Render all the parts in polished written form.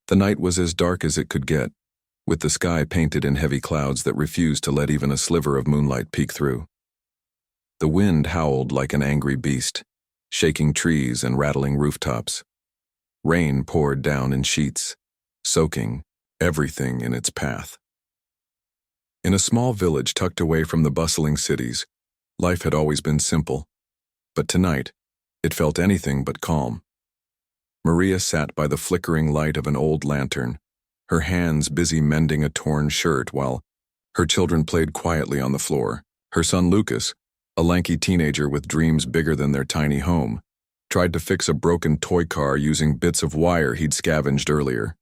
The night was as dark as it could get, with the sky painted in heavy clouds that refused to let even a sliver of moonlight peek through. The wind howled like an angry beast, shaking trees and rattling rooftops. Rain poured down in sheets, soaking everything in its path. In a small village tucked away from the bustling cities, life had always been simple, but tonight, it felt anything but calm. Maria sat by the flickering light of an old lantern, her hands busy mending a torn shirt while her children played quietly on the floor. Her son Lucas, a lanky teenager with dreams bigger than their tiny home, tried to fix a broken toy car using bits of wire he'd scavenged earlier.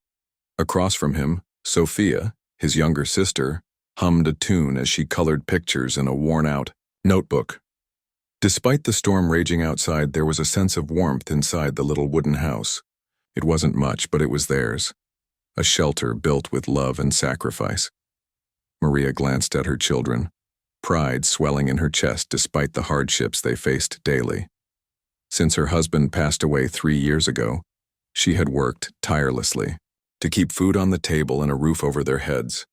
Across from him, Sophia, his younger sister, hummed a tune as she colored pictures in a worn-out notebook. Despite the storm raging outside, there was a sense of warmth inside the little wooden house. It wasn't much, but it was theirs. A shelter built with love and sacrifice. Maria glanced at her children, pride swelling in her chest despite the hardships they faced daily. Since her husband passed away 3 years ago, she had worked tirelessly to keep food on the table and a roof over their heads.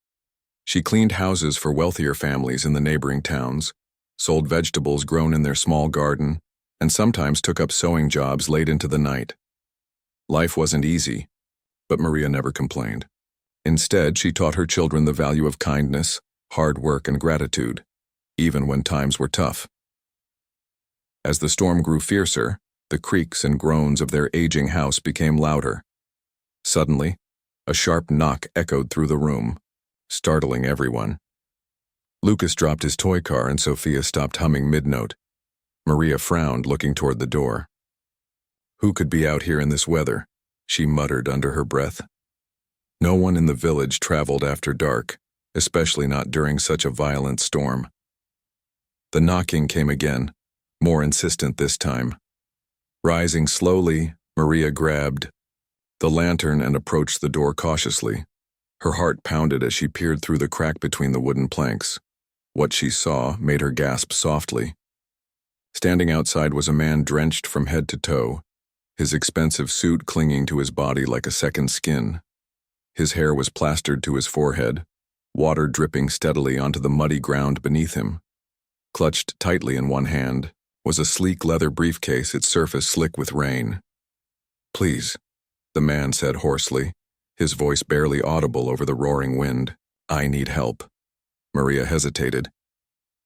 She cleaned houses for wealthier families in the neighboring towns, sold vegetables grown in their small garden, and sometimes took up sewing jobs late into the night. Life wasn't easy, but Maria never complained. Instead, she taught her children the value of kindness, hard work, and gratitude, even when times were tough. As the storm grew fiercer, the creaks and groans of their aging house became louder. Suddenly, a sharp knock echoed through the room, startling everyone. Lucas dropped his toy car and Sophia stopped humming mid-note. Maria frowned, looking toward the door. "Who could be out here in this weather?" she muttered under her breath. No one in the village traveled after dark, especially not during such a violent storm. The knocking came again, more insistent this time. Rising slowly, Maria grabbed the lantern and approached the door cautiously. Her heart pounded as she peered through the crack between the wooden planks. What she saw made her gasp softly. Standing outside was a man drenched from head to toe, his expensive suit clinging to his body like a second skin. His hair was plastered to his forehead, water dripping steadily onto the muddy ground beneath him. Clutched tightly in one hand was a sleek leather briefcase, its surface slick with rain. "Please," the man said hoarsely, his voice barely audible over the roaring wind. "I need help." Maria hesitated.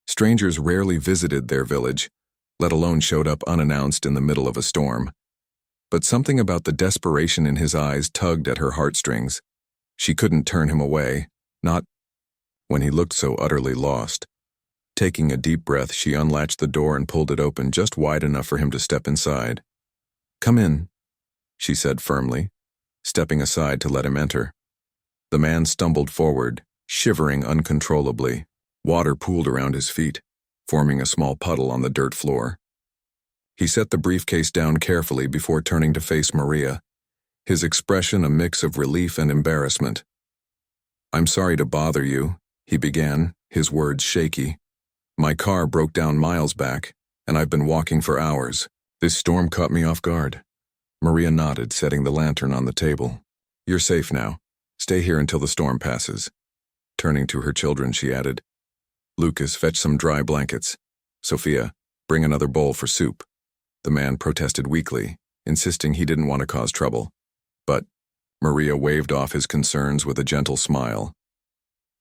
Strangers rarely visited their village, let alone showed up unannounced in the middle of a storm. But something about the desperation in his eyes tugged at her heartstrings. She couldn't turn him away, not when he looked so utterly lost. Taking a deep breath, she unlatched the door and pulled it open just wide enough for him to step inside. "Come in," she said firmly, stepping aside to let him enter. The man stumbled forward, shivering uncontrollably. Water pooled around his feet, forming a small puddle on the dirt floor. He set the briefcase down carefully before turning to face Maria, his expression a mix of relief and embarrassment. "I'm sorry to bother you," he began, his words shaky. "My car broke down miles back, and I've been walking for hours. This storm caught me off guard." Maria nodded, setting the lantern on the table. "You're safe now. Stay here until the storm passes." Turning to her children, she added, "Lucas, fetch some dry blankets. Sophia, bring another bowl for soup." The man protested weakly, insisting he didn't want to cause trouble. But Maria waved off his concerns with a gentle smile.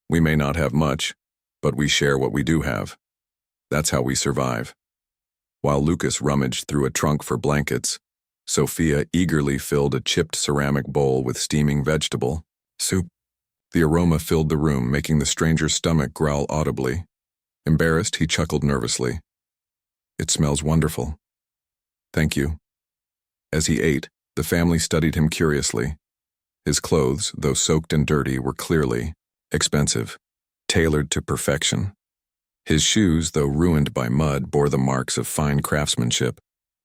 "We may not have much, but we share what we do have. That's how we survive." While Lucas rummaged through a trunk for blankets, Sophia eagerly filled a chipped ceramic bowl with steaming vegetable soup. The aroma filled the room, making the stranger's stomach growl audibly. Embarrassed, he chuckled nervously. "It smells wonderful." "Thank you." As he ate, the family studied him curiously. His clothes, though soaked and dirty, were clearly expensive, tailored to perfection. His shoes, though ruined by mud, bore the marks of fine craftsmanship.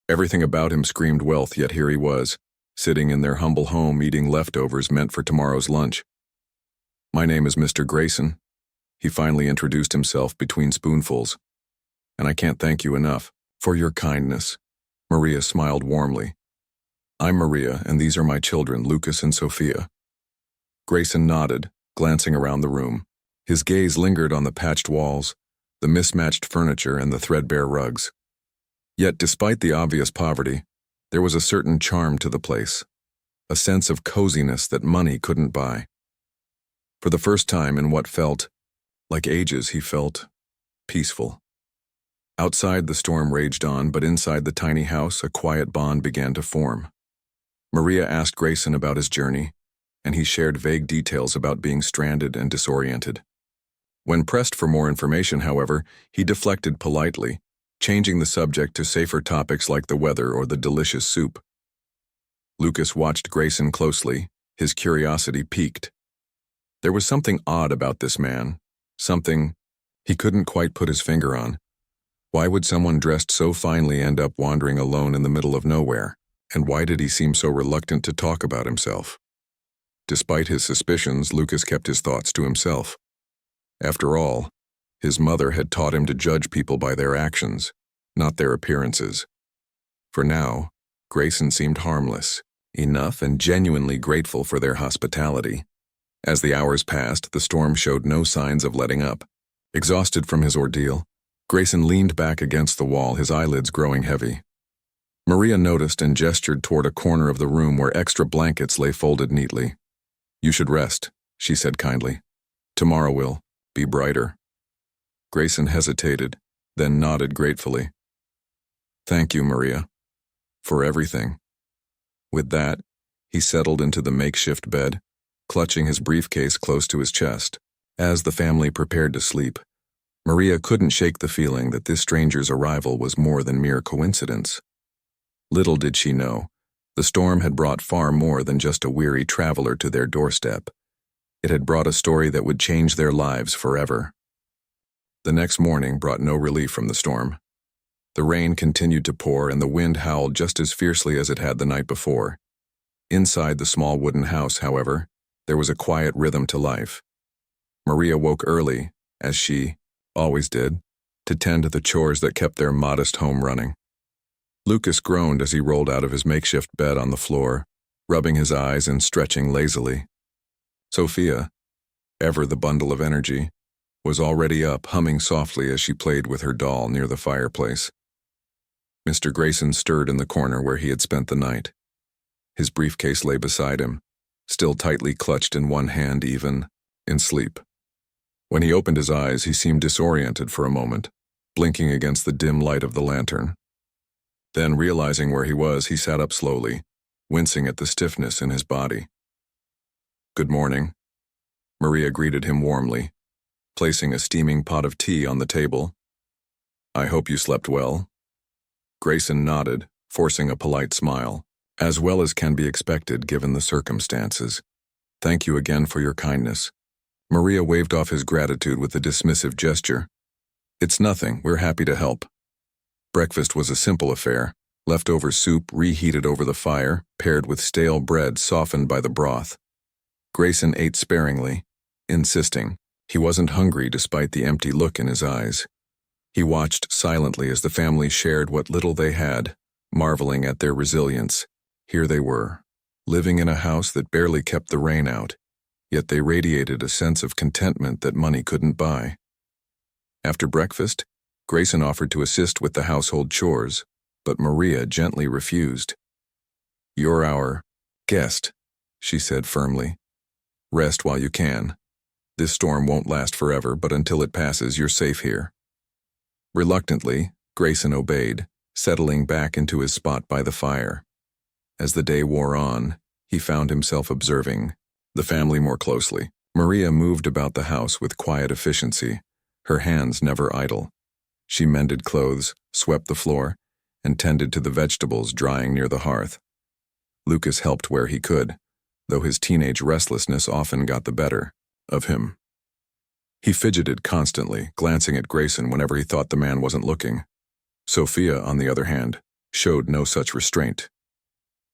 Everything about him screamed wealth, yet here he was, sitting in their humble home eating leftovers meant for tomorrow's lunch. "My name is Mr. Grayson," he finally introduced himself between spoonfuls. "And I can't thank you enough for your kindness." Maria smiled warmly. "I'm Maria, and these are my children, Lucas and Sophia." Grayson nodded, glancing around the room. His gaze lingered on the patched walls, the mismatched furniture, and the threadbare rugs. Yet, despite the obvious poverty, there was a certain charm to the place, a sense of coziness that money couldn't buy. For the first time in what felt like ages, he felt peaceful. Outside, the storm raged on, but inside the tiny house, a quiet bond began to form. Maria asked Grayson about his journey, and he shared vague details about being stranded and disoriented. When pressed for more information, however, he deflected politely, changing the subject to safer topics like the weather or the delicious soup. Lucas watched Grayson closely, his curiosity piqued. There was something odd about this man, something he couldn't quite put his finger on. Why would someone dressed so finely end up wandering alone in the middle of nowhere? And why did he seem so reluctant to talk about himself? Despite his suspicions, Lucas kept his thoughts to himself. After all, his mother had taught him to judge people by their actions, not their appearances. For now, Grayson seemed harmless enough and genuinely grateful for their hospitality. As the hours passed, the storm showed no signs of letting up. Exhausted from his ordeal, Grayson leaned back against the wall, his eyelids growing heavy. Maria noticed and gestured toward a corner of the room where extra blankets lay folded neatly. "You should rest," she said kindly. "Tomorrow will be brighter." Grayson hesitated, then nodded gratefully. "Thank you, Maria, for everything." With that, he settled into the makeshift bed, clutching his briefcase close to his chest. As the family prepared to sleep, Maria couldn't shake the feeling that this stranger's arrival was more than mere coincidence. Little did she know, the storm had brought far more than just a weary traveler to their doorstep. It had brought a story that would change their lives forever. The next morning brought no relief from the storm. The rain continued to pour and the wind howled just as fiercely as it had the night before. Inside the small wooden house, however, there was a quiet rhythm to life. Maria woke early, as she always did, to tend to the chores that kept their modest home running. Lucas groaned as he rolled out of his makeshift bed on the floor, rubbing his eyes and stretching lazily. Sophia, ever the bundle of energy, was already up, humming softly as she played with her doll near the fireplace. Mr. Grayson stirred in the corner where he had spent the night. His briefcase lay beside him, still tightly clutched in one hand, even in sleep. When he opened his eyes, he seemed disoriented for a moment, blinking against the dim light of the lantern. Then, realizing where he was, he sat up slowly, wincing at the stiffness in his body. "Good morning," Maria greeted him warmly, placing a steaming pot of tea on the table. "I hope you slept well." Grayson nodded, forcing a polite smile, as well as can be expected given the circumstances. "Thank you again for your kindness." Maria waved off his gratitude with a dismissive gesture. "It's nothing, we're happy to help." Breakfast was a simple affair, leftover soup reheated over the fire, paired with stale bread softened by the broth. Grayson ate sparingly, insisting he wasn't hungry despite the empty look in his eyes. He watched silently as the family shared what little they had, marveling at their resilience. Here they were, living in a house that barely kept the rain out, yet they radiated a sense of contentment that money couldn't buy. After breakfast, Grayson offered to assist with the household chores, but Maria gently refused. "You're our guest," she said firmly. "Rest while you can. This storm won't last forever, but until it passes, you're safe here." Reluctantly, Grayson obeyed, settling back into his spot by the fire. As the day wore on, he found himself observing the family more closely. Maria moved about the house with quiet efficiency, her hands never idle. She mended clothes, swept the floor, and tended to the vegetables drying near the hearth. Lucas helped where he could, though his teenage restlessness often got the better of him. He fidgeted constantly, glancing at Grayson whenever he thought the man wasn't looking. Sophia, on the other hand, showed no such restraint.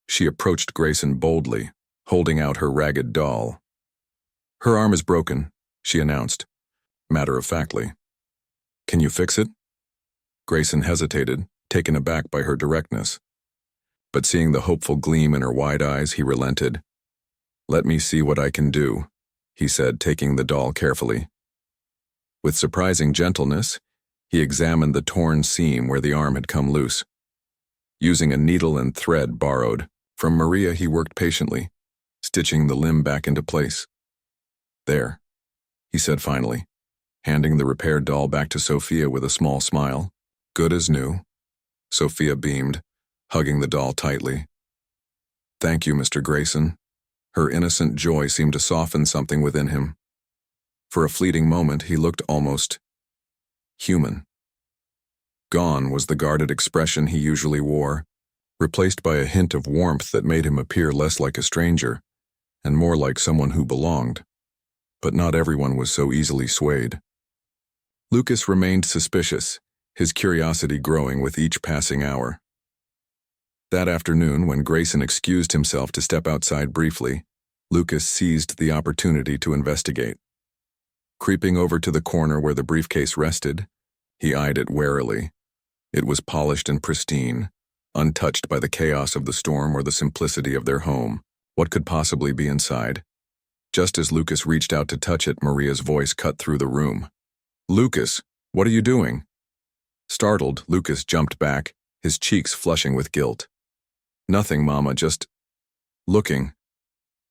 She approached Grayson boldly, holding out her ragged doll. "Her arm is broken," she announced, matter-of-factly. "Can you fix it?" Grayson hesitated, taken aback by her directness. But seeing the hopeful gleam in her wide eyes, he relented. "Let me see what I can do." he said, taking the doll carefully. With surprising gentleness, he examined the torn seam where the arm had come loose. Using a needle and thread borrowed from Maria, he worked patiently, stitching the limb back into place. There, he said finally, handing the repaired doll back to Sophia with a small smile. Good as new. Sophia beamed, hugging the doll tightly. Thank you, Mr. Grayson. Her innocent joy seemed to soften something within him. For a fleeting moment, he looked almost human. Gone was the guarded expression he usually wore, replaced by a hint of warmth that made him appear less like a stranger and more like someone who belonged. But not everyone was so easily swayed. Lucas remained suspicious, his curiosity growing with each passing hour. That afternoon, when Grayson excused himself to step outside briefly, Lucas seized the opportunity to investigate. Creeping over to the corner where the briefcase rested, he eyed it warily. It was polished and pristine, untouched by the chaos of the storm or the simplicity of their home. What could possibly be inside? Just as Lucas reached out to touch it, Maria's voice cut through the room. Lucas, what are you doing? Startled, Lucas jumped back, his cheeks flushing with guilt. Nothing, Mama, just looking.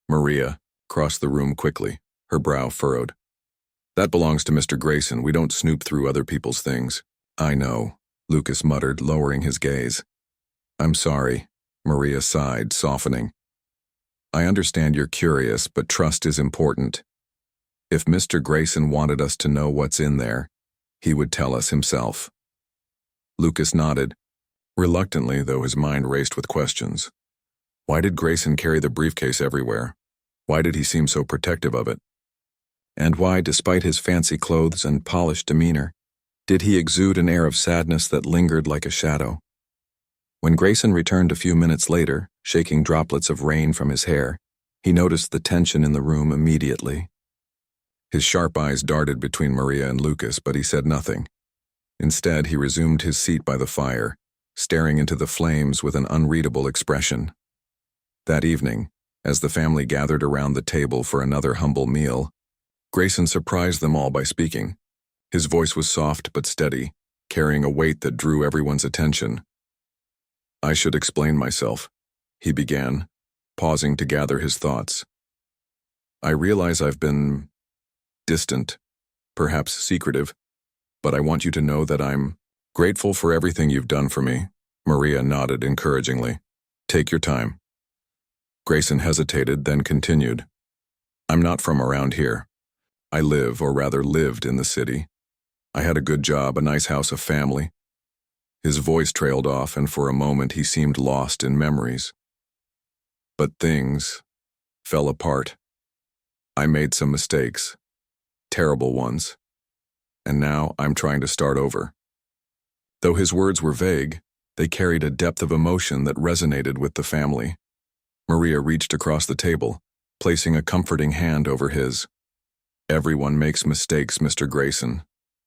Maria crossed the room quickly, her brow furrowed. That belongs to Mr. Grayson. We don't snoop through other people's things. I know, Lucas muttered, lowering his gaze. I'm sorry, Maria sighed, softening. I understand you're curious, but trust is important. If Mr. Grayson wanted us to know what's in there, he would tell us himself. Lucas nodded, reluctantly, though his mind raced with questions. Why did Grayson carry the briefcase everywhere? Why did he seem so protective of it? And why, despite his fancy clothes and polished demeanor, did he exude an air of sadness that lingered like a shadow? When Grayson returned a few minutes later, shaking droplets of rain from his hair, he noticed the tension in the room immediately. His sharp eyes darted between Maria and Lucas, but he said nothing. Instead, he resumed his seat by the fire, staring into the flames with an unreadable expression. That evening, as the family gathered around the table for another humble meal, Grayson surprised them all by speaking. His voice was soft but steady, carrying a weight that drew everyone's attention. I should explain myself, he began, pausing to gather his thoughts. I realize I've been distant, perhaps secretive, but I want you to know that I'm grateful for everything you've done for me. Maria nodded encouragingly. Take your time. Grayson hesitated, then continued. I'm not from around here. I live, or rather lived, in the city. I had a good job, a nice house, a family. His voice trailed off, and for a moment he seemed lost in memories. But things fell apart. I made some mistakes, terrible ones, and now I'm trying to start over. Though his words were vague, they carried a depth of emotion that resonated with the family. Maria reached across the table, placing a comforting hand over his. Everyone makes mistakes, Mr. Grayson.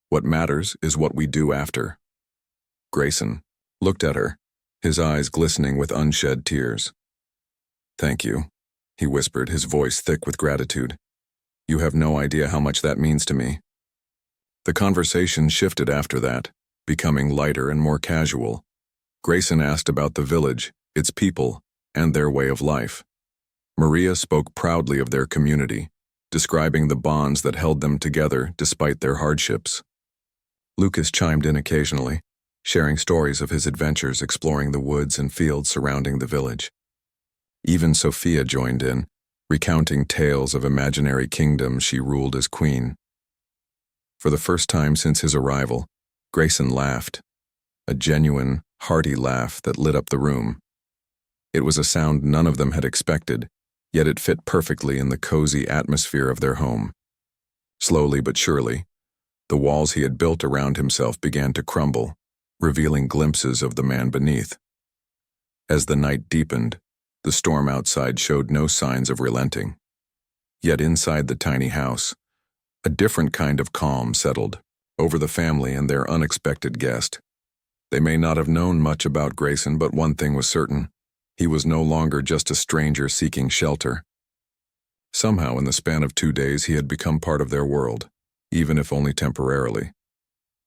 What matters is what we do after. Grayson looked at her, his eyes glistening with unshed tears. Thank you, he whispered, his voice thick with gratitude. You have no idea how much that means to me. The conversation shifted after that, becoming lighter and more casual. Grayson asked about the village, its people, and their way of life. Maria spoke proudly of their community, describing the bonds that held them together despite their hardships. Lucas chimed in occasionally, sharing stories of his adventures exploring the woods and fields surrounding the village. Even Sophia joined in, recounting tales of imaginary kingdoms she ruled as queen. For the first time since his arrival, Grayson laughed, a genuine, hearty laugh that lit up the room. It was a sound none of them had expected, yet it fit perfectly in the cozy atmosphere of their home. Slowly but surely, the walls he had built around himself began to crumble, revealing glimpses of the man beneath. As the night deepened, the storm outside showed no signs of relenting. Yet inside the tiny house, a different kind of calm settled over the family and their unexpected guest. They may not have known much about Grayson, but one thing was certain. He was no longer just a stranger seeking shelter. Somehow, in the span of 2 days, he had become part of their world, even if only temporarily.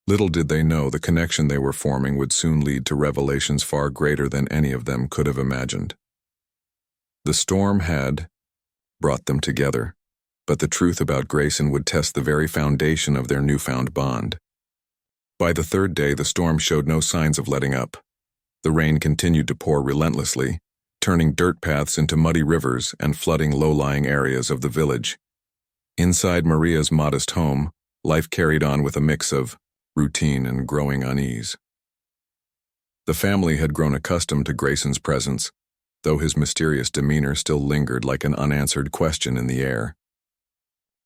Little did they know the connection they were forming would soon lead to revelations far greater than any of them could have imagined. The storm had brought them together, but the truth about Grayson would test the very foundation of their newfound bond. By the third day, the storm showed no signs of letting up. The rain continued to pour relentlessly, turning dirt paths into muddy rivers and flooding low-lying areas of the village. Inside Maria's modest home, life carried on with a mix of routine and growing unease. The family had grown accustomed to Grayson's presence, though his mysterious demeanor still lingered like an unanswered question in the air.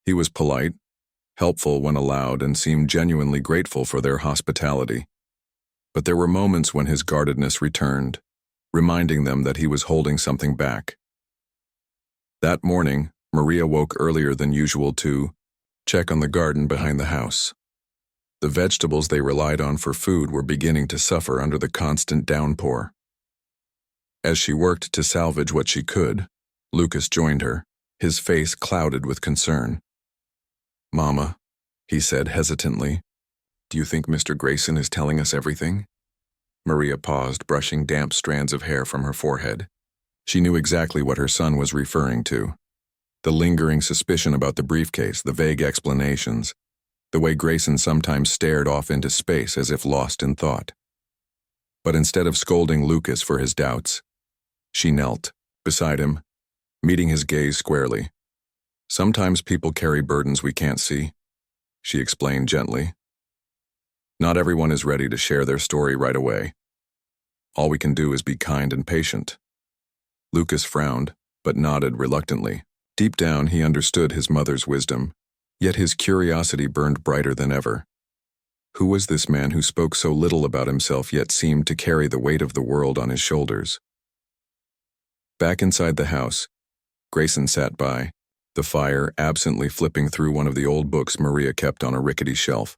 He was polite, helpful when allowed, and seemed genuinely grateful for their hospitality. But there were moments when his guardedness returned, reminding them that he was holding something back. That morning, Maria woke earlier than usual to check on the garden behind the house. The vegetables they relied on for food were beginning to suffer under the constant downpour. As she worked to salvage what she could, Lucas joined her, his face clouded with concern. "Mama," he said hesitantly, "do you think Mr. Grayson is telling us everything?" Maria paused, brushing damp strands of hair from her forehead. She knew exactly what her son was referring to. The lingering suspicion about the briefcase, the vague explanations, the way Grayson sometimes stared off into space as if lost in thought. But instead of scolding Lucas for his doubts, she knelt beside him, meeting his gaze squarely. "Sometimes people carry burdens we can't see," she explained gently. "Not everyone is ready to share their story right away. All we can do is be kind and patient." Lucas frowned, but nodded reluctantly. Deep down, he understood his mother's wisdom, yet his curiosity burned brighter than ever. Who was this man who spoke so little about himself yet seemed to carry the weight of the world on his shoulders? Back inside the house, Grayson sat by, the fire absently flipping through one of the old books Maria kept on a rickety shelf.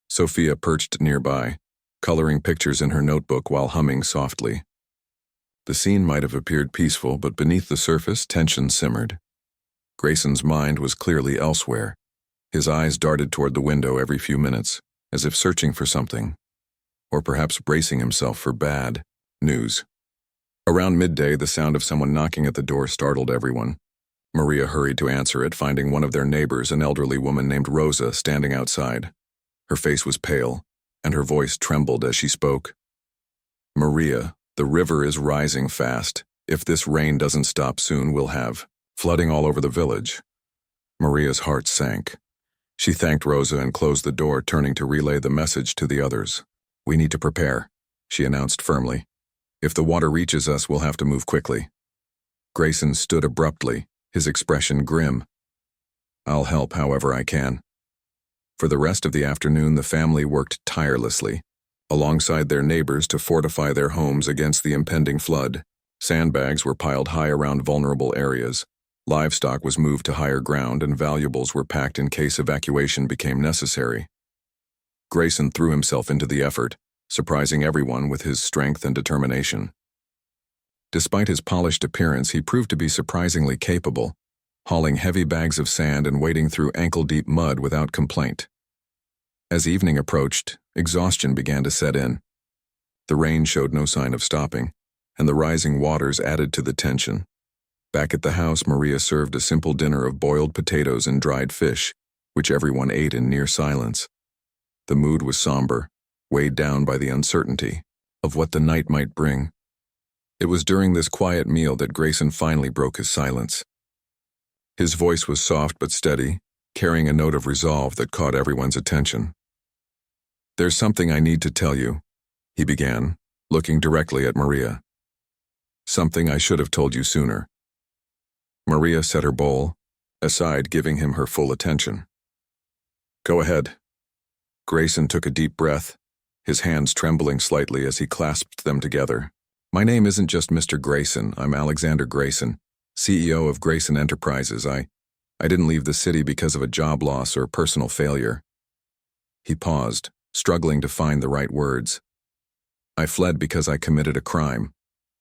Sophia perched nearby, coloring pictures in her notebook while humming softly. The scene might have appeared peaceful, but beneath the surface, tension simmered. Grayson's mind was clearly elsewhere. His eyes darted toward the window every few minutes, as if searching for something, or perhaps bracing himself for bad news. Around midday, the sound of someone knocking at the door startled everyone. Maria hurried to answer it, finding one of their neighbors, an elderly woman named Rosa, standing outside. Her face was pale, and her voice trembled as she spoke. "Maria, the river is rising fast. If this rain doesn't stop soon, we'll have flooding all over the village." Maria's heart sank. She thanked Rosa and closed the door, turning to relay the message to the others. "We need to prepare," she announced firmly. "If the water reaches us, we'll have to move quickly." Grayson stood abruptly, his expression grim. "I'll help however I can." For the rest of the afternoon, the family worked tirelessly, alongside their neighbors, to fortify their homes against the impending flood. Sandbags were piled high around vulnerable areas. Livestock was moved to higher ground, and valuables were packed in case evacuation became necessary. Grayson threw himself into the effort, surprising everyone with his strength and determination. Despite his polished appearance, he proved to be surprisingly capable, hauling heavy bags of sand and wading through ankle-deep mud without complaint. As evening approached, exhaustion began to set in. The rain showed no sign of stopping, and the rising waters added to the tension. Back at the house, Maria served a simple dinner of boiled potatoes and dried fish, which everyone ate in near silence. The mood was somber, weighed down by the uncertainty of what the night might bring. It was during this quiet meal that Grayson finally broke his silence. His voice was soft but steady, carrying a note of resolve that caught everyone's attention. "There's something I need to tell you," he began, looking directly at Maria. "Something I should have told you sooner." Maria set her bowl aside, giving him her full attention. "Go ahead." Grayson took a deep breath, his hands trembling slightly as he clasped them together. "My name isn't just Mr. Grayson. I'm Alexander Grayson, CEO of Grayson Enterprises. I didn't leave the city because of a job loss or personal failure." He paused, struggling to find the right words. "I fled because I committed a crime,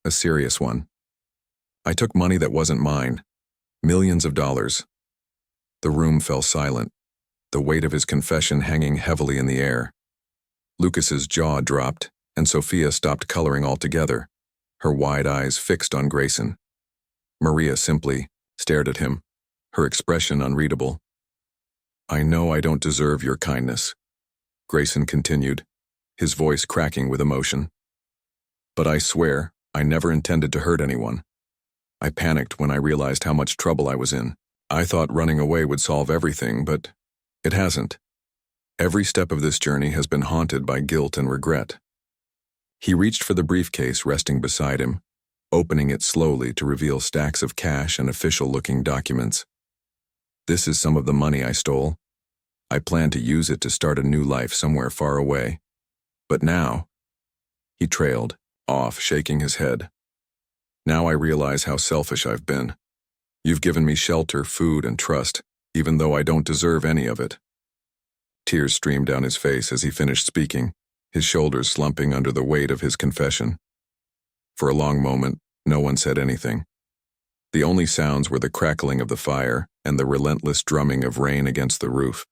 a serious one. I took money that wasn't mine, Millions of dollars. The room fell silent, the weight of his confession hanging heavily in the air. Lucas's jaw dropped, and Sophia stopped coloring altogether, her wide eyes fixed on Grayson. Maria simply stared at him, her expression unreadable. "I know I don't deserve your kindness," Grayson continued, his voice cracking with emotion. "But I swear, I never intended to hurt anyone. I panicked when I realized how much trouble I was in. I thought running away would solve everything, but it hasn't. Every step of this journey has been haunted by guilt and regret." He reached for the briefcase resting beside him, opening it slowly to reveal stacks of cash and official-looking documents. "This is some of the money I stole. I planned to use it to start a new life somewhere far away. But now," he trailed off, shaking his head, "now I realize how selfish I've been. You've given me shelter, food, and trust, even though I don't deserve any of it." Tears streamed down his face as he finished speaking, his shoulders slumping under the weight of his confession. For a long moment, no one said anything. The only sounds were the crackling of the fire and the relentless drumming of rain against the roof.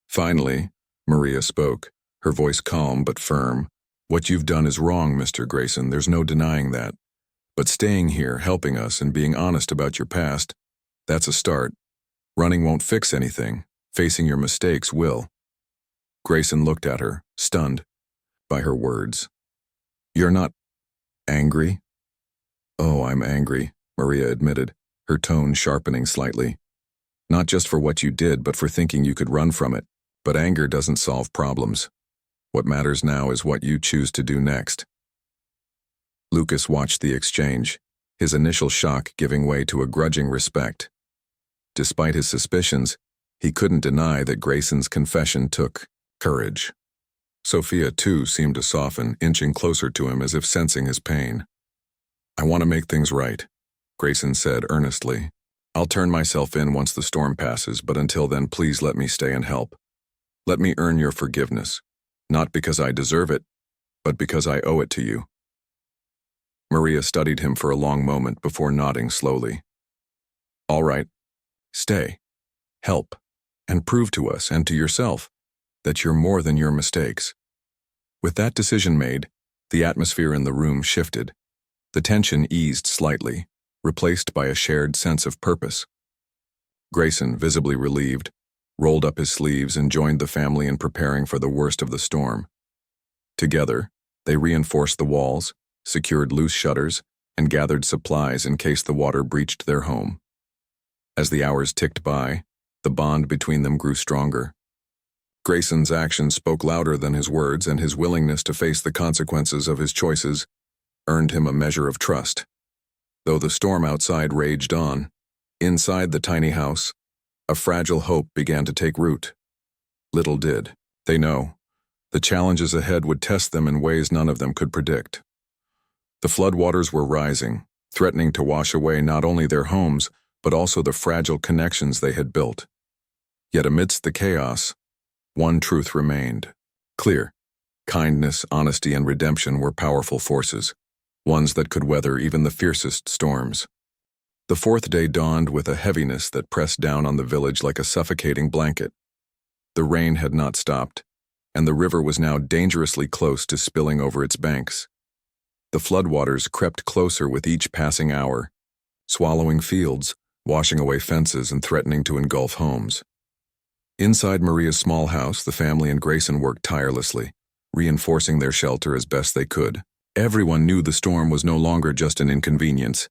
Finally, Maria spoke, her voice calm but firm. "What you've done is wrong, Mr. Grayson, there's no denying that. But staying here, helping us, and being honest about your past, that's a start. Running won't fix anything. Facing your mistakes will." Grayson looked at her, stunned by her words. "You're not angry?" "Oh, I'm angry," Maria admitted, her tone sharpening slightly. "Not just for what you did, but for thinking you could run from it. But anger doesn't solve problems. What matters now is what you choose to do next." Lucas watched the exchange, his initial shock giving way to a grudging respect. Despite his suspicions, he couldn't deny that Grayson's confession took courage. Sophia, too, seemed to soften, inching closer to him as if sensing his pain. "I want to make things right," Grayson said earnestly. "I'll turn myself in once the storm passes, but until then, please let me stay and help. Let me earn your forgiveness, not because I deserve it, but because I owe it to you." Maria studied him for a long moment before nodding slowly. "All right, stay, help, and prove to us and to yourself that you're more than your mistakes." With that decision made, the atmosphere in the room shifted. The tension eased slightly, replaced by a shared sense of purpose. Grayson, visibly relieved, rolled up his sleeves and joined the family in preparing for the worst of the storm. Together, they reinforced the walls, secured loose shutters, and gathered supplies in case the water breached their home. As the hours ticked by, the bond between them grew stronger. Grayson's actions spoke louder than his words, and his willingness to face the consequences of his choices earned him a measure of trust. Though the storm outside raged on, inside the tiny house, a fragile hope began to take root. Little did they know, the challenges ahead would test them in ways none of them could predict. The floodwaters were rising, threatening to wash away not only their homes, but also the fragile connections they had built. Yet amidst the chaos, one truth remained clear. Kindness, honesty, and redemption were powerful forces, ones that could weather even the fiercest storms. The fourth day dawned with a heaviness that pressed down on the village like a suffocating blanket. The rain had not stopped, and the river was now dangerously close to spilling over its banks. The floodwaters crept closer with each passing hour, swallowing fields, washing away fences, and threatening to engulf homes. Inside Maria's small house, the family and Grayson worked tirelessly, reinforcing their shelter as best they could. Everyone knew the storm was no longer just an inconvenience.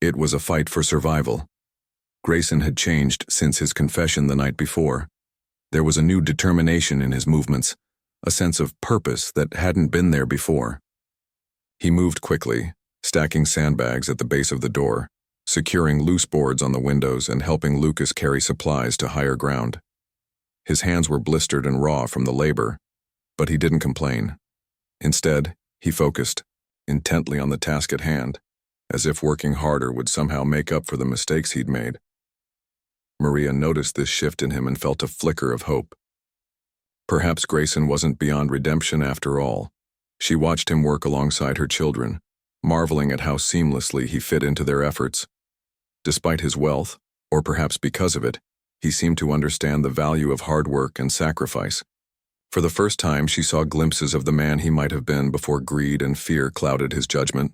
It was a fight for survival. Grayson had changed since his confession the night before. There was a new determination in his movements, a sense of purpose that hadn't been there before. He moved quickly, stacking sandbags at the base of the door, securing loose boards on the windows and helping Lucas carry supplies to higher ground. His hands were blistered and raw from the labor, but he didn't complain. Instead, he focused, intently on the task at hand, as if working harder would somehow make up for the mistakes he'd made. Maria noticed this shift in him and felt a flicker of hope. Perhaps Grayson wasn't beyond redemption after all. She watched him work alongside her children, marveling at how seamlessly he fit into their efforts. Despite his wealth, or perhaps because of it, he seemed to understand the value of hard work and sacrifice. For the first time, she saw glimpses of the man he might have been before greed and fear clouded his judgment.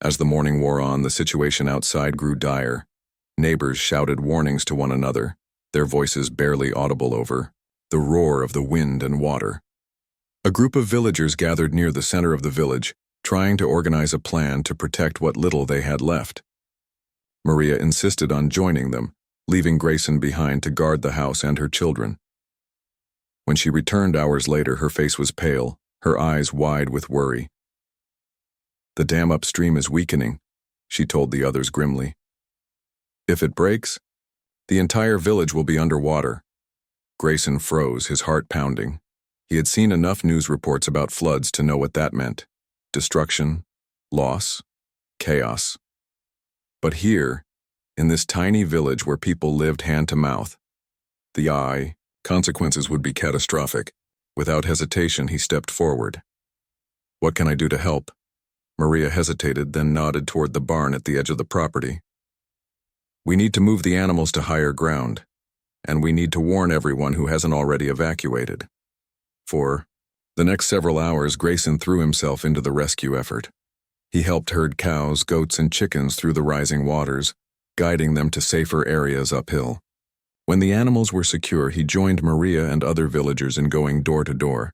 As the morning wore on, the situation outside grew dire. Neighbors shouted warnings to one another, their voices barely audible over the roar of the wind and water. A group of villagers gathered near the center of the village, trying to organize a plan to protect what little they had left. Maria insisted on joining them, leaving Grayson behind to guard the house and her children. When she returned hours later, her face was pale, her eyes wide with worry. "The dam upstream is weakening," she told the others grimly. "If it breaks, the entire village will be underwater." Grayson froze, his heart pounding. He had seen enough news reports about floods to know what that meant: destruction, loss, chaos. But here, in this tiny village where people lived hand to mouth, the consequences would be catastrophic. Without hesitation, he stepped forward. "What can I do to help?" Maria hesitated, then nodded toward the barn at the edge of the property. "We need to move the animals to higher ground, and we need to warn everyone who hasn't already evacuated." For the next several hours, Grayson threw himself into the rescue effort. He helped herd cows, goats, and chickens through the rising waters, guiding them to safer areas uphill. When the animals were secure, he joined Maria and other villagers in going door to door,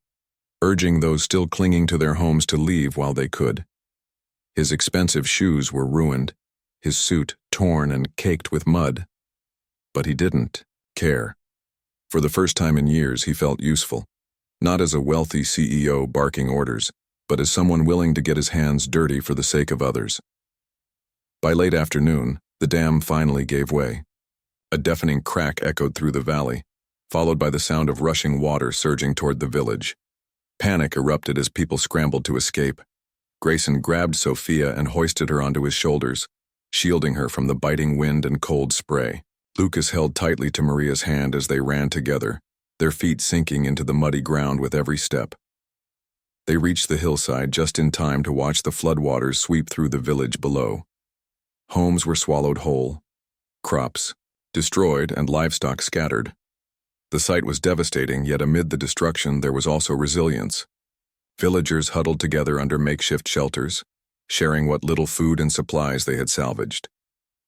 urging those still clinging to their homes to leave while they could. His expensive shoes were ruined, his suit torn and caked with mud. But he didn't care. For the first time in years, he felt useful, not as a wealthy CEO barking orders, but as someone willing to get his hands dirty for the sake of others. By late afternoon, the dam finally gave way. A deafening crack echoed through the valley, followed by the sound of rushing water surging toward the village. Panic erupted as people scrambled to escape. Grayson grabbed Sophia and hoisted her onto his shoulders, shielding her from the biting wind and cold spray. Lucas held tightly to Maria's hand as they ran together, their feet sinking into the muddy ground with every step. They reached the hillside just in time to watch the floodwaters sweep through the village below. Homes were swallowed whole, crops destroyed, and livestock scattered. The sight was devastating, yet amid the destruction there was also resilience. Villagers huddled together under makeshift shelters, sharing what little food and supplies they had salvaged.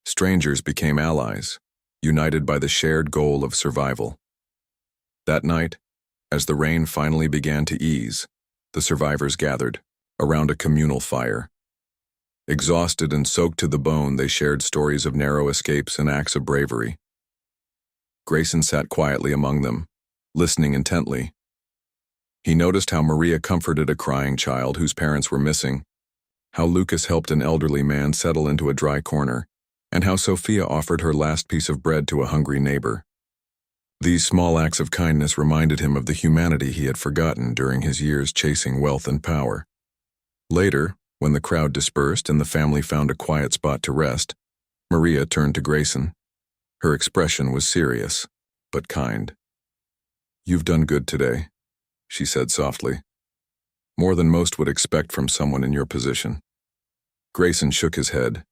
Strangers became allies, united by the shared goal of survival. That night, as the rain finally began to ease, the survivors gathered around a communal fire. Exhausted and soaked to the bone, they shared stories of narrow escapes and acts of bravery. Grayson sat quietly among them, listening intently. He noticed how Maria comforted a crying child whose parents were missing, how Lucas helped an elderly man settle into a dry corner, and how Sophia offered her last piece of bread to a hungry neighbor. These small acts of kindness reminded him of the humanity he had forgotten during his years chasing wealth and power. Later, when the crowd dispersed and the family found a quiet spot to rest, Maria turned to Grayson. Her expression was serious, but kind. "You've done good today," she said softly. "More than most would expect from someone in your position." Grayson shook his head,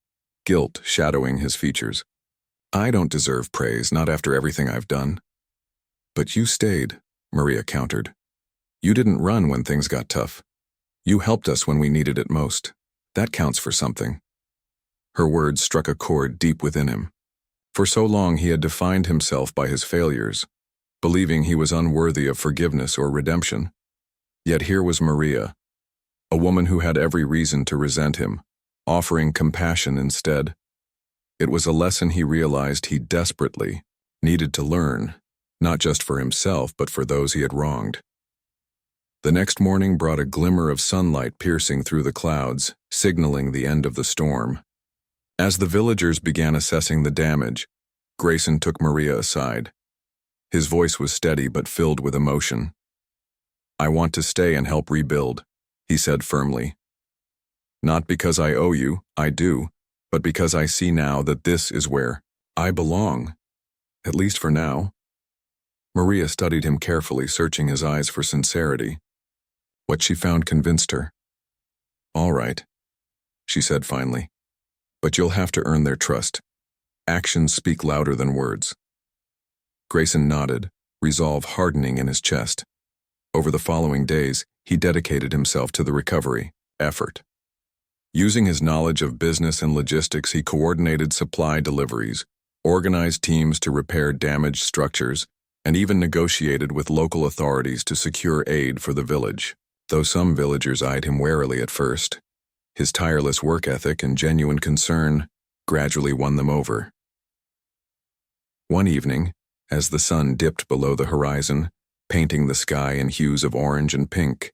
guilt shadowing his features. "I don't deserve praise, not after everything I've done." "But you stayed," Maria countered. "You didn't run when things got tough. You helped us when we needed it most. That counts for something." Her words struck a chord deep within him. For so long he had defined himself by his failures, believing he was unworthy of forgiveness or redemption. Yet here was Maria, a woman who had every reason to resent him, offering compassion instead. It was a lesson he realized he desperately needed to learn, not just for himself but for those he had wronged. The next morning brought a glimmer of sunlight piercing through the clouds, signaling the end of the storm. As the villagers began assessing the damage, Grayson took Maria aside. His voice was steady but filled with emotion. "I want to stay and help rebuild," he said firmly. "Not because I owe you, I do, but because I see now that this is where I belong, at least for now." Maria studied him carefully, searching his eyes for sincerity. What she found convinced her. "All right," she said finally, "but you'll have to earn their trust. Actions speak louder than words. Grayson nodded, resolve hardening in his chest. Over the following days, he dedicated himself to the recovery effort. Using his knowledge of business and logistics, he coordinated supply deliveries, organized teams to repair damaged structures, and even negotiated with local authorities to secure aid for the village. Though some villagers eyed him warily at first, his tireless work ethic and genuine concern gradually won them over. One evening, as the sun dipped below the horizon, painting the sky in hues of orange and pink,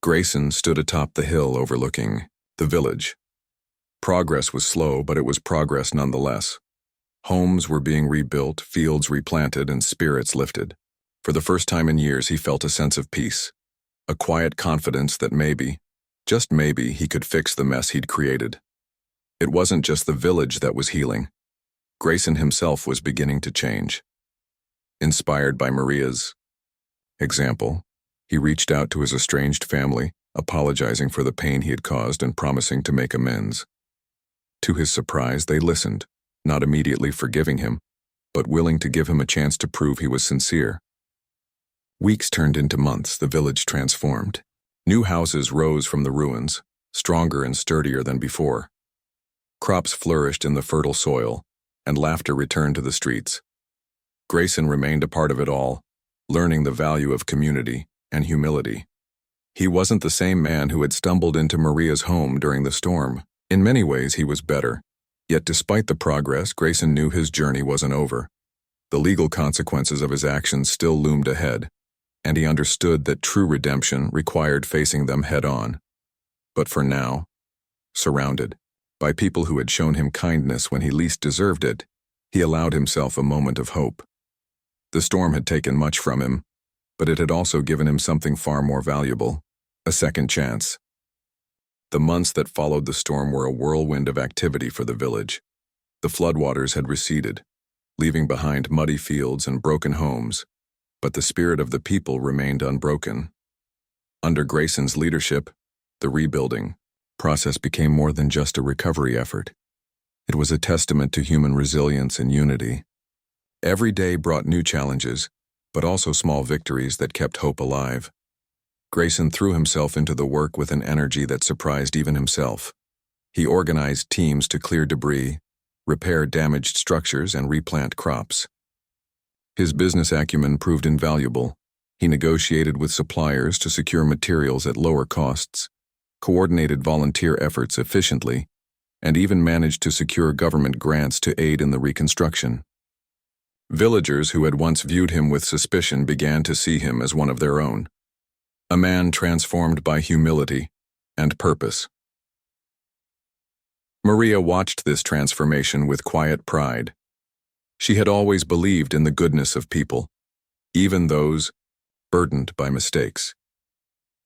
Grayson stood atop the hill overlooking the village. Progress was slow, but it was progress nonetheless. Homes were being rebuilt, fields replanted, and spirits lifted. For the first time in years, he felt a sense of peace, a quiet confidence that maybe, just maybe, he could fix the mess he'd created. It wasn't just the village that was healing. Grayson himself was beginning to change. Inspired by Maria's example, he reached out to his estranged family, apologizing for the pain he had caused and promising to make amends. To his surprise, they listened, not immediately forgiving him, but willing to give him a chance to prove he was sincere. Weeks turned into months, the village transformed. New houses rose from the ruins, stronger and sturdier than before. Crops flourished in the fertile soil, and laughter returned to the streets. Grayson remained a part of it all, learning the value of community and humility. He wasn't the same man who had stumbled into Maria's home during the storm. In many ways, he was better. Yet despite the progress, Grayson knew his journey wasn't over. The legal consequences of his actions still loomed ahead, and he understood that true redemption required facing them head-on. But for now, surrounded by people who had shown him kindness when he least deserved it, he allowed himself a moment of hope. The storm had taken much from him, but it had also given him something far more valuable, a second chance. The months that followed the storm were a whirlwind of activity for the village. The floodwaters had receded, leaving behind muddy fields and broken homes, but the spirit of the people remained unbroken. Under Grayson's leadership, the rebuilding process became more than just a recovery effort. It was a testament to human resilience and unity. Every day brought new challenges, but also small victories that kept hope alive. Grayson threw himself into the work with an energy that surprised even himself. He organized teams to clear debris, repair damaged structures, and replant crops. His business acumen proved invaluable. He negotiated with suppliers to secure materials at lower costs, coordinated volunteer efforts efficiently, and even managed to secure government grants to aid in the reconstruction. Villagers who had once viewed him with suspicion began to see him as one of their own. A man transformed by humility and purpose. Maria watched this transformation with quiet pride. She had always believed in the goodness of people, even those burdened by mistakes.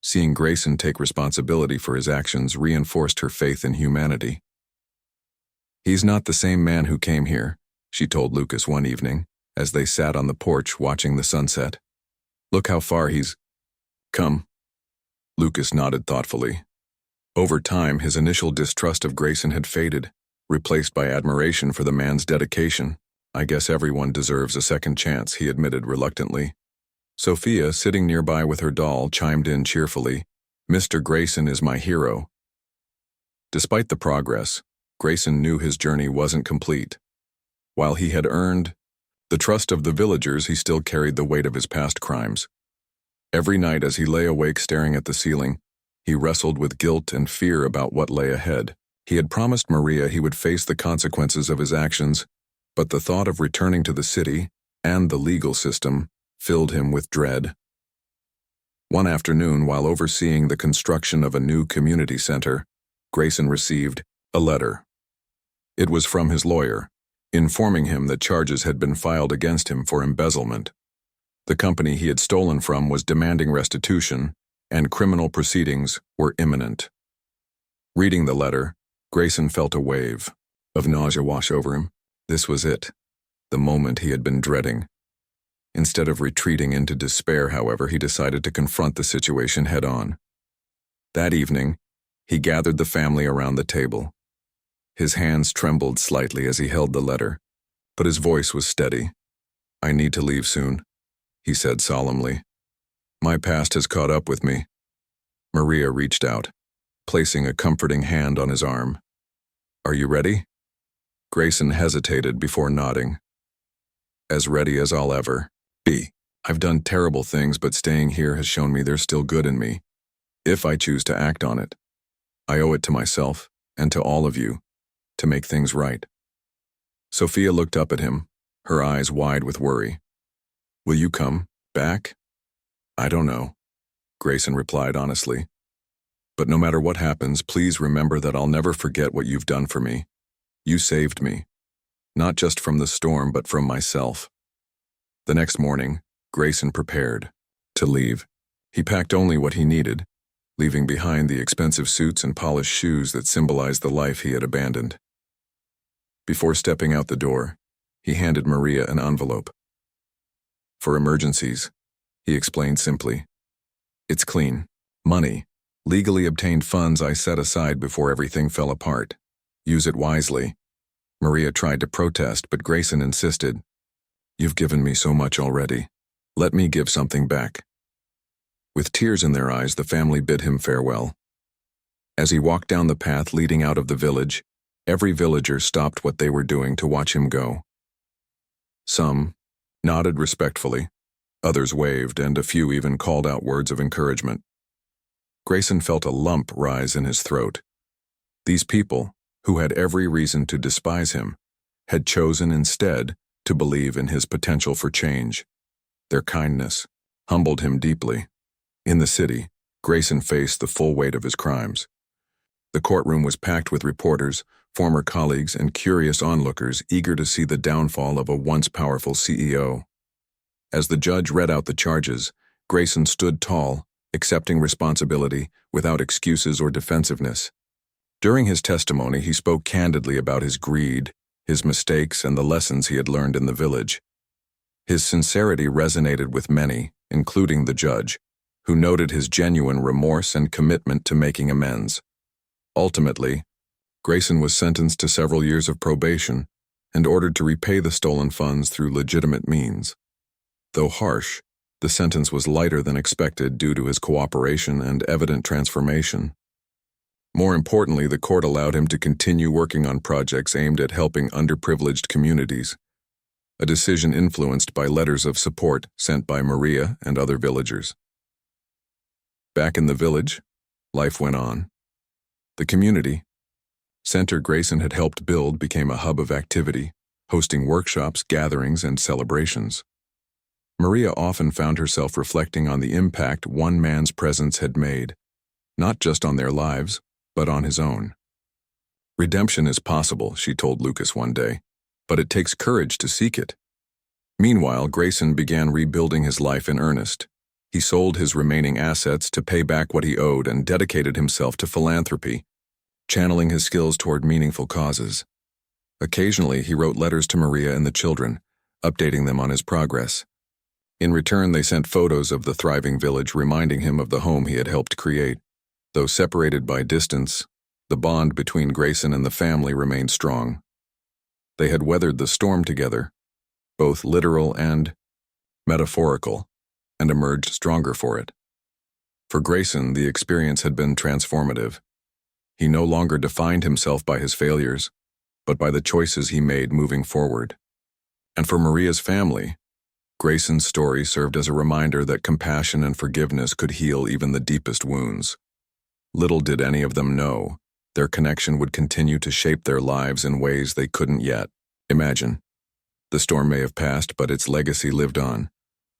Seeing Grayson take responsibility for his actions reinforced her faith in humanity. "He's not the same man who came here," she told Lucas one evening, as they sat on the porch watching the sunset. "Look how far he's come." Lucas nodded thoughtfully. Over time, his initial distrust of Grayson had faded, replaced by admiration for the man's dedication. "I guess everyone deserves a second chance," he admitted reluctantly. Sophia, sitting nearby with her doll, chimed in cheerfully, "Mr. Grayson is my hero." Despite the progress, Grayson knew his journey wasn't complete. While he had earned the trust of the villagers, he still carried the weight of his past crimes. Every night as he lay awake staring at the ceiling, he wrestled with guilt and fear about what lay ahead. He had promised Maria he would face the consequences of his actions, but the thought of returning to the city and the legal system filled him with dread. One afternoon, while overseeing the construction of a new community center, Grayson received a letter. It was from his lawyer, informing him that charges had been filed against him for embezzlement. The company he had stolen from was demanding restitution, and criminal proceedings were imminent. Reading the letter, Grayson felt a wave of nausea wash over him. This was it, the moment he had been dreading. Instead of retreating into despair, however, he decided to confront the situation head-on. That evening, he gathered the family around the table. His hands trembled slightly as he held the letter, but his voice was steady. "I need to leave soon," he said solemnly. "My past has caught up with me." Maria reached out, placing a comforting hand on his arm. "Are you ready?" Grayson hesitated before nodding. "As ready as I'll ever be. I've done terrible things, but staying here has shown me there's still good in me, if I choose to act on it. I owe it to myself, and to all of you, to make things right." Sophia looked up at him, her eyes wide with worry. "Will you come back?" "I don't know," Grayson replied honestly. "But no matter what happens, please remember that I'll never forget what you've done for me. You saved me, not just from the storm, but from myself." The next morning, Grayson prepared to leave. He packed only what he needed, leaving behind the expensive suits and polished shoes that symbolized the life he had abandoned. Before stepping out the door, he handed Maria an envelope. "For emergencies," he explained simply. "It's clean. Money. Legally obtained funds I set aside before everything fell apart. Use it wisely." Maria tried to protest, but Grayson insisted. "You've given me so much already. Let me give something back." With tears in their eyes, the family bid him farewell. As he walked down the path leading out of the village, every villager stopped what they were doing to watch him go. Some nodded respectfully, others waved, and a few even called out words of encouragement. Grayson felt a lump rise in his throat. These people, who had every reason to despise him, had chosen instead to believe in his potential for change. Their kindness humbled him deeply. In the city, Grayson faced the full weight of his crimes. The courtroom was packed with reporters, former colleagues, and curious onlookers eager to see the downfall of a once powerful CEO. As the judge read out the charges, Grayson stood tall, accepting responsibility without excuses or defensiveness. During his testimony, he spoke candidly about his greed, his mistakes, and the lessons he had learned in the village. His sincerity resonated with many, including the judge, who noted his genuine remorse and commitment to making amends. Ultimately, Grayson was sentenced to several years of probation and ordered to repay the stolen funds through legitimate means. Though harsh, the sentence was lighter than expected due to his cooperation and evident transformation. More importantly, the court allowed him to continue working on projects aimed at helping underprivileged communities, a decision influenced by letters of support sent by Maria and other villagers. Back in the village, life went on. The community center Grayson had helped build became a hub of activity, hosting workshops, gatherings, and celebrations. Maria often found herself reflecting on the impact one man's presence had made, not just on their lives, but on his own. "Redemption is possible," she told Lucas one day, "but it takes courage to seek it." Meanwhile, Grayson began rebuilding his life in earnest. He sold his remaining assets to pay back what he owed and dedicated himself to philanthropy, channeling his skills toward meaningful causes. Occasionally, he wrote letters to Maria and the children, updating them on his progress. In return, they sent photos of the thriving village, reminding him of the home he had helped create. Though separated by distance, the bond between Grayson and the family remained strong. They had weathered the storm together, both literal and metaphorical, and emerged stronger for it. For Grayson, the experience had been transformative. He no longer defined himself by his failures, but by the choices he made moving forward. And for Maria's family, Grayson's story served as a reminder that compassion and forgiveness could heal even the deepest wounds. Little did any of them know, their connection would continue to shape their lives in ways they couldn't yet imagine. The storm may have passed, but its legacy lived on,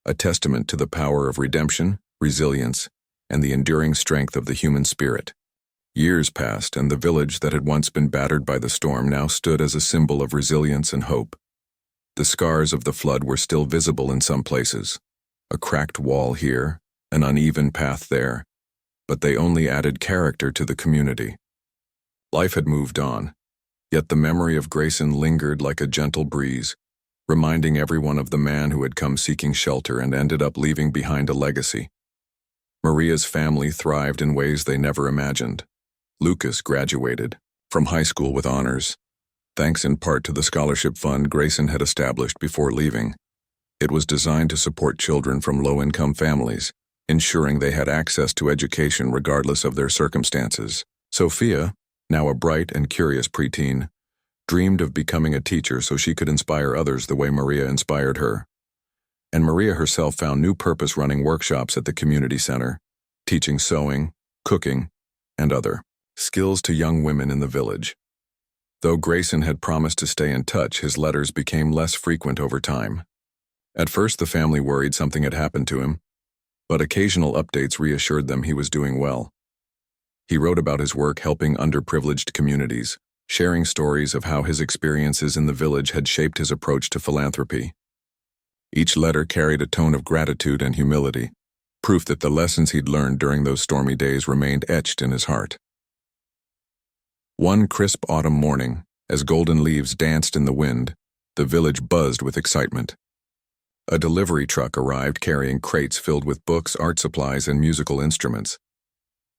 a testament to the power of redemption, resilience, and the enduring strength of the human spirit. Years passed, and the village that had once been battered by the storm now stood as a symbol of resilience and hope. The scars of the flood were still visible in some places, a cracked wall here, an uneven path there, but they only added character to the community. Life had moved on, yet the memory of Grayson lingered like a gentle breeze, reminding everyone of the man who had come seeking shelter and ended up leaving behind a legacy. Maria's family thrived in ways they never imagined. Lucas graduated from high school with honors. thanks in part to the scholarship fund Grayson had established before leaving. It was designed to support children from low-income families, ensuring they had access to education regardless of their circumstances. Sophia, now a bright and curious preteen, dreamed of becoming a teacher so she could inspire others the way Maria inspired her. And Maria herself found new purpose running workshops at the community center, teaching sewing, cooking, and other skills to young women in the village. Though Grayson had promised to stay in touch, his letters became less frequent over time. At first, the family worried something had happened to him, but occasional updates reassured them he was doing well. He wrote about his work helping underprivileged communities, sharing stories of how his experiences in the village had shaped his approach to philanthropy. Each letter carried a tone of gratitude and humility, proof that the lessons he'd learned during those stormy days remained etched in his heart. One crisp autumn morning, as golden leaves danced in the wind, the village buzzed with excitement. A delivery truck arrived carrying crates filled with books, art supplies, and musical instruments.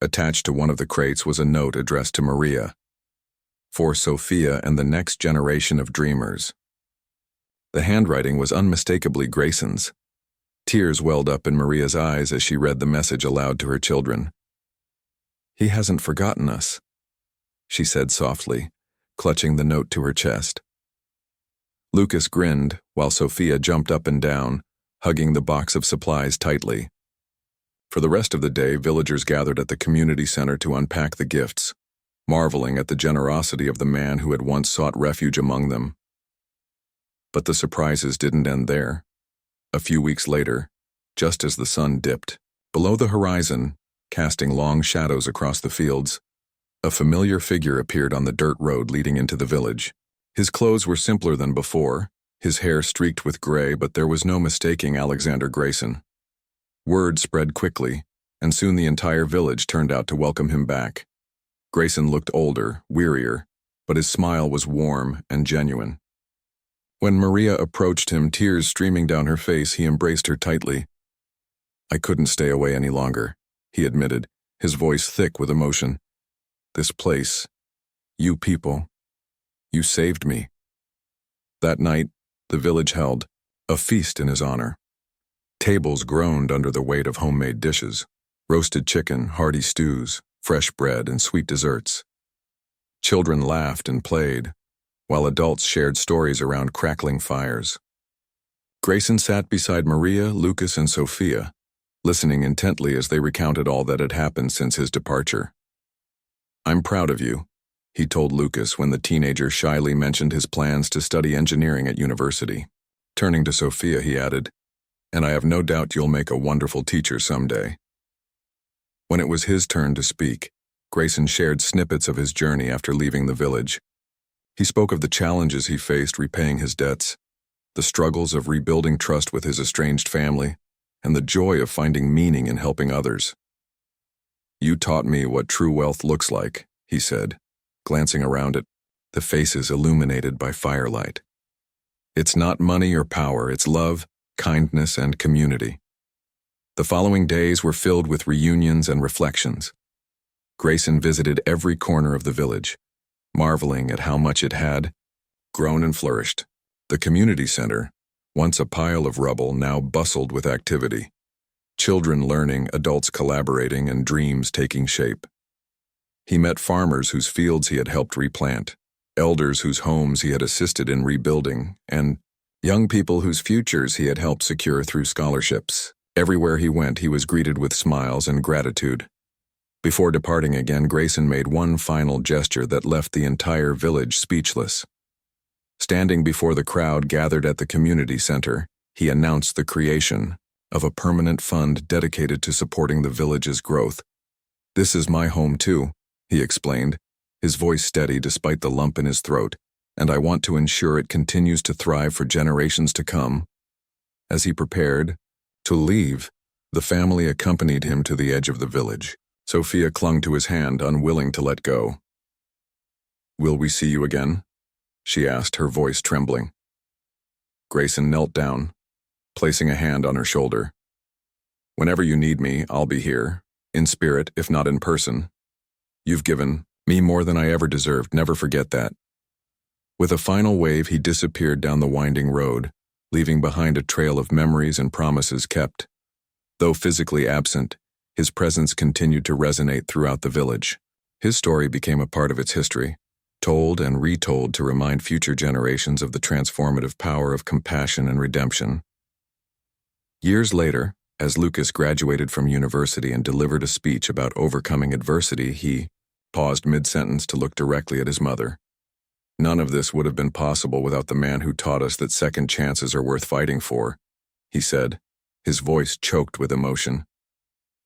Attached to one of the crates was a note addressed to Maria, "For Sophia and the next generation of dreamers." The handwriting was unmistakably Grayson's. Tears welled up in Maria's eyes as she read the message aloud to her children. "He hasn't forgotten us," she said softly, clutching the note to her chest. Lucas grinned while Sophia jumped up and down, hugging the box of supplies tightly. For the rest of the day, villagers gathered at the community center to unpack the gifts, marveling at the generosity of the man who had once sought refuge among them. But the surprises didn't end there. A few weeks later, just as the sun dipped, below the horizon, casting long shadows across the fields, a familiar figure appeared on the dirt road leading into the village. His clothes were simpler than before, his hair streaked with gray, but there was no mistaking Alexander Grayson. Word spread quickly, and soon the entire village turned out to welcome him back. Grayson looked older, wearier, but his smile was warm and genuine. When Maria approached him, tears streaming down her face, he embraced her tightly. "I couldn't stay away any longer," he admitted, his voice thick with emotion. "This place, you people, you saved me." That night, the village held a feast in his honor. Tables groaned under the weight of homemade dishes, roasted chicken, hearty stews, fresh bread, and sweet desserts. Children laughed and played, while adults shared stories around crackling fires. Grayson sat beside Maria, Lucas, and Sophia, listening intently as they recounted all that had happened since his departure. "I'm proud of you," he told Lucas when the teenager shyly mentioned his plans to study engineering at university. Turning to Sophia, he added, "And I have no doubt you'll make a wonderful teacher someday." When it was his turn to speak, Grayson shared snippets of his journey after leaving the village. He spoke of the challenges he faced repaying his debts, the struggles of rebuilding trust with his estranged family, and the joy of finding meaning in helping others. "You taught me what true wealth looks like," he said, glancing around at the faces illuminated by firelight. "It's not money or power, it's love, kindness, and community." The following days were filled with reunions and reflections. Grayson visited every corner of the village, marveling at how much it had grown and flourished. The community center, once a pile of rubble, now bustled with activity. Children learning, adults collaborating, and dreams taking shape. He met farmers whose fields he had helped replant, elders whose homes he had assisted in rebuilding, and young people whose futures he had helped secure through scholarships. Everywhere he went, he was greeted with smiles and gratitude. Before departing again, Grayson made one final gesture that left the entire village speechless. Standing before the crowd gathered at the community center, he announced the creation of a permanent fund dedicated to supporting the village's growth. "This is my home too," he explained, his voice steady despite the lump in his throat, "and I want to ensure it continues to thrive for generations to come." As he prepared to leave, the family accompanied him to the edge of the village. Sophia clung to his hand, unwilling to let go. "Will we see you again?" she asked, her voice trembling. Grayson knelt down, placing a hand on her shoulder. "Whenever you need me, I'll be here, in spirit, if not in person. You've given me more than I ever deserved, never forget that." With a final wave, he disappeared down the winding road, leaving behind a trail of memories and promises kept. Though physically absent, his presence continued to resonate throughout the village. His story became a part of its history, told and retold to remind future generations of the transformative power of compassion and redemption. Years later, as Lucas graduated from university and delivered a speech about overcoming adversity, he paused mid-sentence to look directly at his mother. "None of this would have been possible without the man who taught us that second chances are worth fighting for," he said, his voice choked with emotion.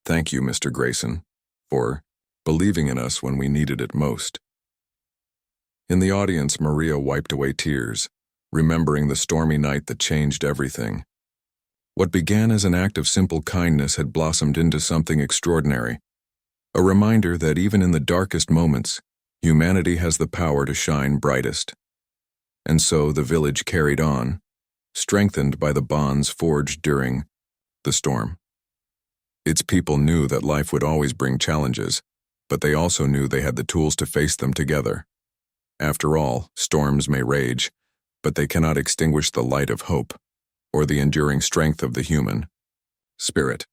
"Thank you, Mr. Grayson, for believing in us when we needed it most." In the audience, Maria wiped away tears, remembering the stormy night that changed everything. What began as an act of simple kindness had blossomed into something extraordinary, a reminder that even in the darkest moments, humanity has the power to shine brightest. And so the village carried on, strengthened by the bonds forged during the storm. Its people knew that life would always bring challenges, but they also knew they had the tools to face them together. After all, storms may rage, but they cannot extinguish the light of hope or the enduring strength of the human spirit.